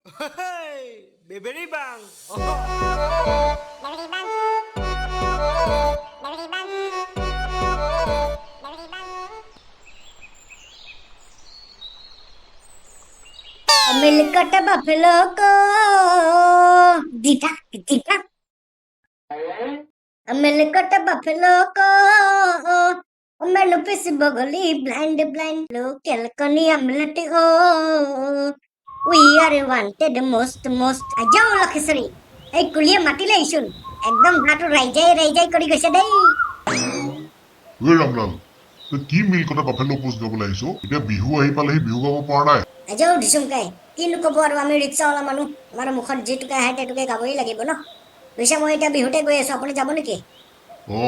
Hey, Beberibang. Beberibang. Beberibang. Beberibang. Amerikata buffalo ko. Dita, dita. Amerikata buffalo ko. Omelo pisi bogoli blind blind local kani amlati oh. We are wanted most ajao lakhsari. এই কুলিয়ে মাতিলে ইছুন একদম ভাটো ৰাইজাই কৰি গৈছে দেই ঐ ৰামলাল তই কি মিল কথা বাফেলো পোষ্ট গাবলৈ আহিছ এতিয়া বিহু আহি পালেহি বিহু গাব পৰা নাই আজাও দিছুমকাই কিনো ক'ব আৰু আমি ৰিক্সাৱালা মানুহ আমাৰ মুখত যিটোকে আহে সেইটোকে গাবই লাগিব ন পিছে মই এতিয়া বিহুতে গৈ আছো আপুনি যাব নেকি অ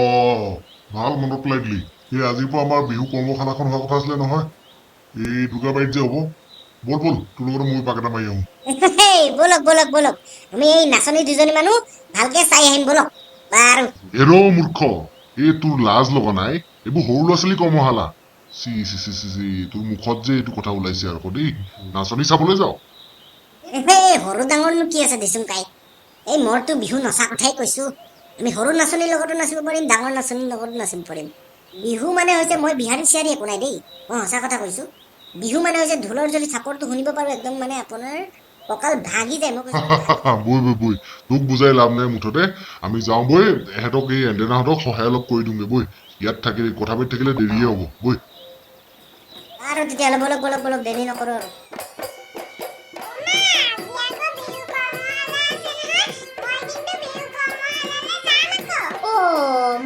ভাল মনত পেলাই দিলি এই আজিৰ পৰা আমাৰ বিহু কৰ্মশালাখন হোৱা কথা আছিলে নহয় এই দুৰ্গাবাৰীত যে হ'ব বল তোৰ লগত মই পাক এটা মাৰি আহোঁ বলক আমি এই নাচনী দুজনী মানুহ ভালকে চাই আহিম বলক বাৰু এৰ মূৰ্খ এই তোৰ লাজ লগা নাই এইবোৰ সৰু ল'ৰা ছোৱালী কৰ্মশালা চি তোৰ মুখত যে এইটো কথা ওলাইছে আৰু দেই নাচনী চাবলৈ যাওঁ সৰু ডাঙৰনো কি আছে দিছুমকাই এই মইতো বিহু নচা কথাই কৈছো আমি সৰু নাচনীৰ লগতো নাচিব পাৰিম ডাঙৰ নাচনীৰ লগতো নাচিব পাৰিম বিহু মানে হৈছে মই বিহাৰী চিহাৰী একো নাই দেই মই সঁচা কথা কৈছো বিহু মানে হৈছে ঢোলৰ যদি চাপৰটো শুনিব পাৰো একদম মানে আপোনাৰ কঁকাল ভাগি যায় মই বৈ তোক বুজাই লাভ নাই মুঠতে আমি যাওঁ বৈ এহেঁতক এই এণ্টেনাহঁতক সহায় অলপ কৰি দিওঁগে বৈ ইয়াত থাকিলে কথা পাতি থাকিলে দেৰিয়ে হ'ব বৈ আৰু তেতিয়াহ'লে বলক দেৰি নকৰো আৰু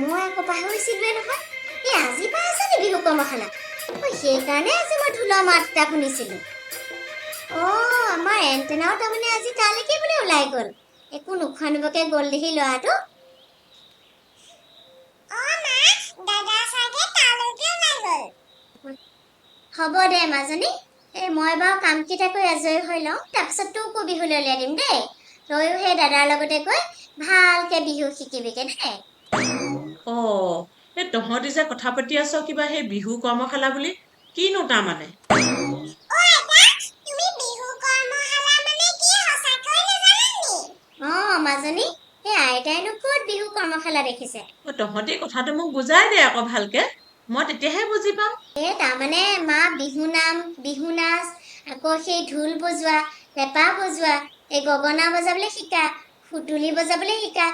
মই আকৌ পাহৰিছিলোৱে নহয় এই আজি পৰা আছে নি বিহু কৰ্মশালা সেইকাৰণে আজি মই ঢোলৰ মাত এটা শুনিছিলো আমাৰ এণ্টেনাও তাৰমানে আজি তালৈকে বোলে ওলাই গ'ল একো নোখোৱা নোবোৱাকে গ'ল দেখি ল'ৰাটো হ'ব দে মাজনী এই মই বাৰু কামকেইটা কৰি আজৰি হৈ লওঁ তাৰপিছত তোকো বিহুলৈ উলিয়াই দিম দেই তয়ো সেই দাদাৰ লগতে গৈ ভালকে বিহু শিকিবিগে দেই এই তহঁতি যে কথা পাতি আছ কিবা সেই বিহু কৰ্মশালা বুলি কিনো তাৰমানে মাজনী সেই আইতাইনো ক'ত বিহু কৰ্মশালা দেখিছে তহঁতি কথাটো মোক বুজাই দে আকৌ ভালকে মই তেতিয়াহে বুজি পাম তাৰমানে মা বিহু নাম বিহু নাচ আকৌ সেই ঢোল বজোৱা পেঁপা বজোৱা এই গগনা বজাবলৈ শিকা সুতুলি বজাবলৈ শিকা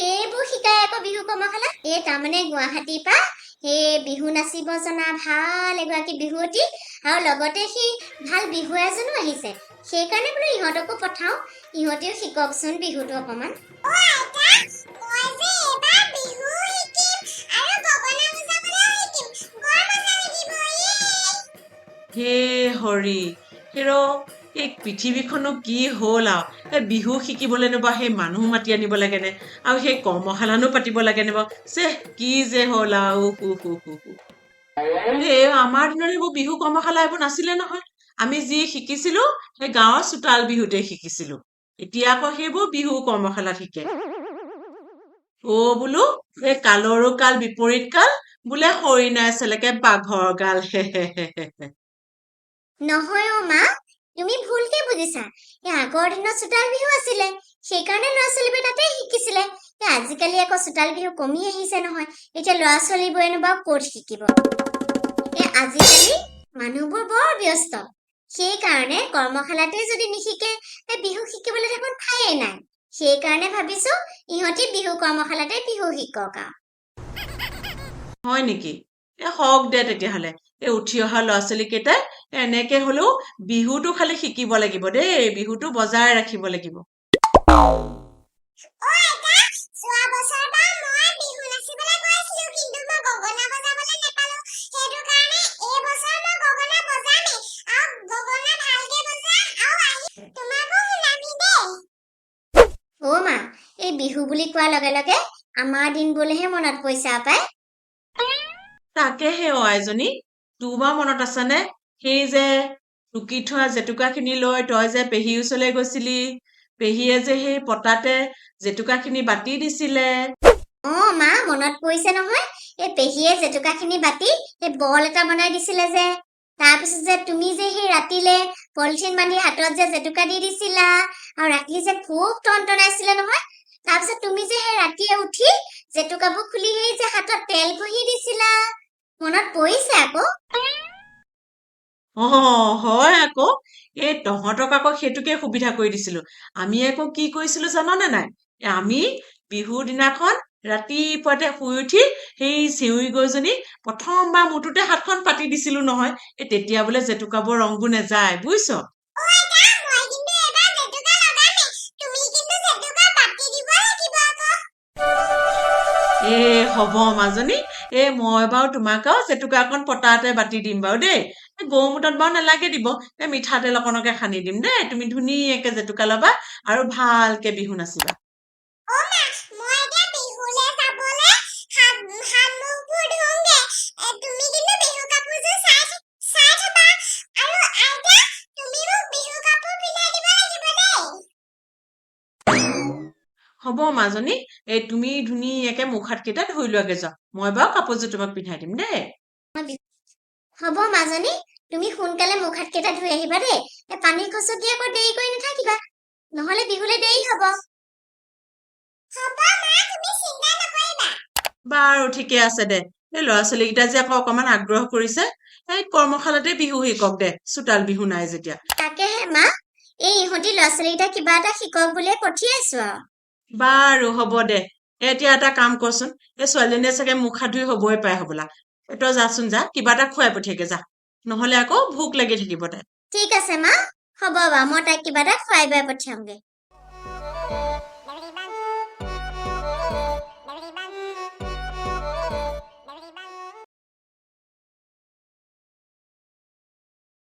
এইবোৰ শিকাই আকৌ বিহু কৰ্মশালা তাৰমানে গুৱাহাটীৰ পৰা সেই বিহু নাচিব জনা ভাল এগৰাকী বিহুৱতী আৰু লগতে সেই ভাল বিহু এজনো আহিছে সেইকাৰণে বোলো ইহঁতকো পঠাওঁ ইহঁতেও শিককচোন বিহুটো অকণমান হে হৰি হেৰ এই পৃথিৱীখনো কি হ'ল আৰু এই বিহু শিকিবলৈ নো বা সেই মানুহ মাতি আনিব লাগে নে আৰু সেই কৰ্মশালানো পাতিব লাগে নে বাৰু কি যে হ'ল আৰু এই আমাৰ দিনৰ সেইবোৰ বিহু কৰ্মশালা এইবোৰ নাছিলে নহয় আমি যি শিকিছিলো সেই গাঁৱৰ চোতাল বিহুতে শিকিছিলো এতিয়া আকৌ সেইবোৰ বিহু কৰ্মশালাত শিকে বোলো এই কালৰো কাল বিপৰীত কাল বোলে হৰিণাই চেলেকে বাঘৰ গাল নহয় মা তুমি ভুলকে বুজিছা আগৰ দিনত চোতাল বিহু আছিলে সেইকাৰণে ল'ৰা ছোৱালীবোৰে তাতে শিকিছিলে আজিকালি আকৌ চোতাল বিহু কমি আহিছে নহয় এতিয়া ল'ৰা ছোৱালীবোৰেনো বাৰু ক'ত শিকিব আজিকালি মানুহবোৰ বৰ ব্যস্ত সেইকাৰণে কৰ্মশালাতে যদি নিশিকে বিহু শিকিবলৈ দেখোন ঠায়েই নাই সেইকাৰণে ভাবিছো ইহঁতি বিহু কৰ্মশালাতে বিহু শিকক হয় নেকি হওক দে তেতিয়াহ'লে এই উঠি অহা ল'ৰা ছোৱালী কেইটাই এনেকে হলেও বিহুটো খালি শিকিব লাগিব দেই বিহুটো বজাই ৰাখিব লাগিব মা এই বিহু বুলি কোৱাৰ লগে লগে আমাৰ দিনবোৰলৈহে মনত পৰিছে পাই তাকেহে আইজনী তোৰ বা মনত আছেনে সেই যে টুকি থোৱা জেতুকাখিনি লৈ তই যে পেহীৰ ওচৰলৈ গৈছিলি পেহীয়ে যে সেই পতাতে জেতুকাখিনি বাতি দিছিলে মা মনত পৰিছে নহয় এই পেহীয়ে জেতুকাখিনি বাতি সেই বল এটা বনাই দিছিলে যে তাৰপিছত যে তুমি যে সেই ৰাতিলে পলিথিন বান্ধি হাতত যে জেতুকা দি দিছিলা আৰু ৰাতি যে খুব টনটনাইছিলে নহয় তাৰপিছত তুমি যে সেই ৰাতিয়ে উঠি জেতুকাবোৰ খুলি সেই যে হাতত তেল ঘঁহি দিছিলা মনত পৰিছে আকৌ হয় আকৌ এই তহঁতক আকৌ সেইটোকে সুবিধা কৰি দিছিলো আমি আকৌ কি কৰিছিলো জাননে নাই আমি বিহুৰ দিনাখন ৰাতিপুৱাতে শুই উঠি সেই চেউৰী গছজনী প্ৰথমবাৰ মুঠতে হাতখন পাতি দিছিলো নহয় এই তেতিয়া বোলে জেতুকাবোৰ ৰংবোৰ নেযায় বুজিছ এ হ'ব মাজনী মই বাৰু তোমাক আৰু জেতুকা অকণ পতাতে বাতি দিম বাৰু দেই গৌমূতত বাৰু নালাগে দিব মিঠাতেল অকণকে সানি দিম দেই তুমি ধুনীয়াকে জেতুকা ল'বা আৰু ভালকে বিহু নাচিবা হ'ব মাজনী তুমি ধুনীয়াকে মুখ হাতকেইটা ধুই লোৱাগে যোৱা মই বাৰু কাপোৰযোৰ তোমাক পিন্ধাই দিম দেই হ'ব মাজনী তুমি সোনকালে মুখ হাতকেইটা ধুই আহিবা দেই পানী খচকি আকৌ দেৰি কৰি নাথাকিবা নহলে বিহুলে দেৰি হ'ব বাৰু ঠিকে আছে দে এই ল'ৰা ছোৱালীকেইটা যে আকৌ অকমান আগ্ৰহ কৰিছে এই কৰ্মশালাতে বিহু শিকক দে চোতাল বিহু নাই যেতিয়া তাকেহে মা এই ইহঁতি ল'ৰা ছোৱালীকেইটা কিবা এটা শিকক বুলিয়ে পঠিয়াইছো আৰু বাৰু হ'ব দে এতিয়া এটা কাম কৰচোন এই ছোৱালীজনীয়ে চাগে মুখ হাত ধুই হবই পাই হবলা তই যাচোন যা কিবা এটা খুৱাই পঠিয়াকে যা নহলে আকৌ ভোক লাগি থাকিব তাই ঠিক আছে মা হ'ব বাৰু মই তাইক কিবা এটা খুৱাই বুৱাই পঠিয়ামগে